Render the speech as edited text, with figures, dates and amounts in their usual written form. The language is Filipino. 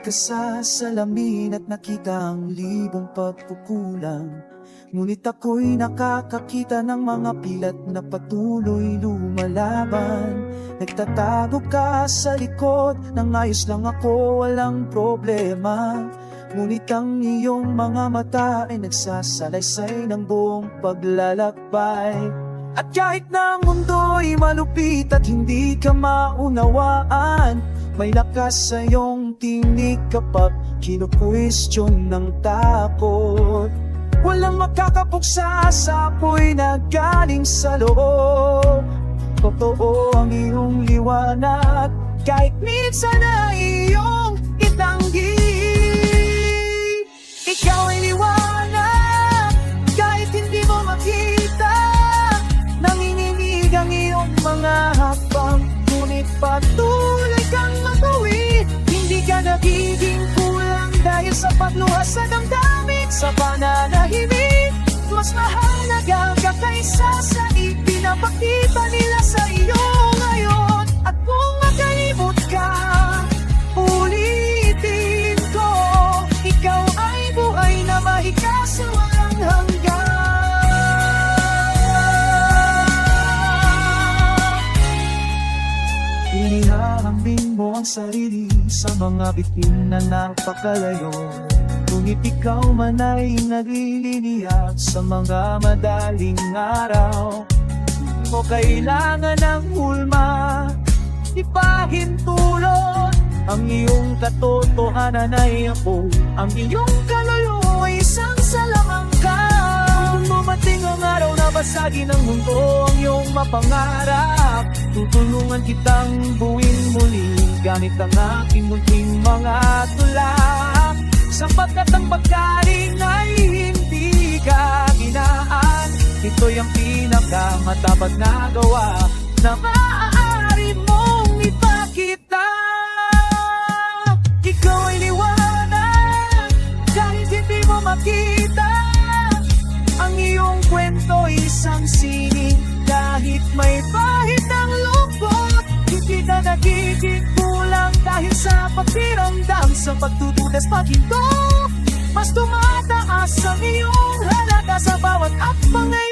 ka sa salamin at nakita ang libong pagkukulang. Ngunit ako'y nakakakita ng mga pilat na patuloy lumalaban. Nagtatago ka sa likod, nang ayos lang ako, walang problema. Ngunit ang iyong mga mata ay nagsasalaysay ng buong paglalakbay. At kahit na ang mundo'y malupit at hindi ka maunawaan, may lakas sa iyong tinig kapag kinukwestiyon ng takot. Walang makakapuksa sa apoy na galing sa loob. Totoo ang iyong liwanag, kahit minsan na iyong itanggi. Ikaw ay liwanag, kahit hindi mo makita. Nanginginig ang iyong mga hakbang, ngunit patuloy kang matuwid. Hindi ka nagiging kulang dahil sa pagluhas sa damdamin. Sa pananahimik, mas mahalaga ka kaysa sa ipinapakita nila sa iyo ngayon. At kung makalimot ka, ulitin ko, ikaw ay buhay na mahika sa walang hanggan. Inihahambing mo ang sarili sa mga bitin na napakalayo. Ngunit ikaw man ay nagliliniyak sa mga madaling araw. Di mo kailangan ng hulma, ipahintulot ang iyong katotohanan ay ako. Ang iyong kaluluwa ay isang salamangka. Kung dumating ang araw na basagin ng mundo ang iyong mapangarap, tutulungan kitang buuin muli gamit ang aking munting mga tulak. Sapagkat ang pagkaling ay hindi ka ginaan. Ito'y ang pinakamatapat na gawa na maaari mong ipakita. Ikaw ay liwanag, kahit hindi mo makita. Ang iyong kwento isang sining, kahit may pahit ng lungkot. Hindi na nagiging kulang dahil sa pagtiramdam. Sa pagtutunas paghinto, mas tumataas ang iyong halaga sa bawat akbang.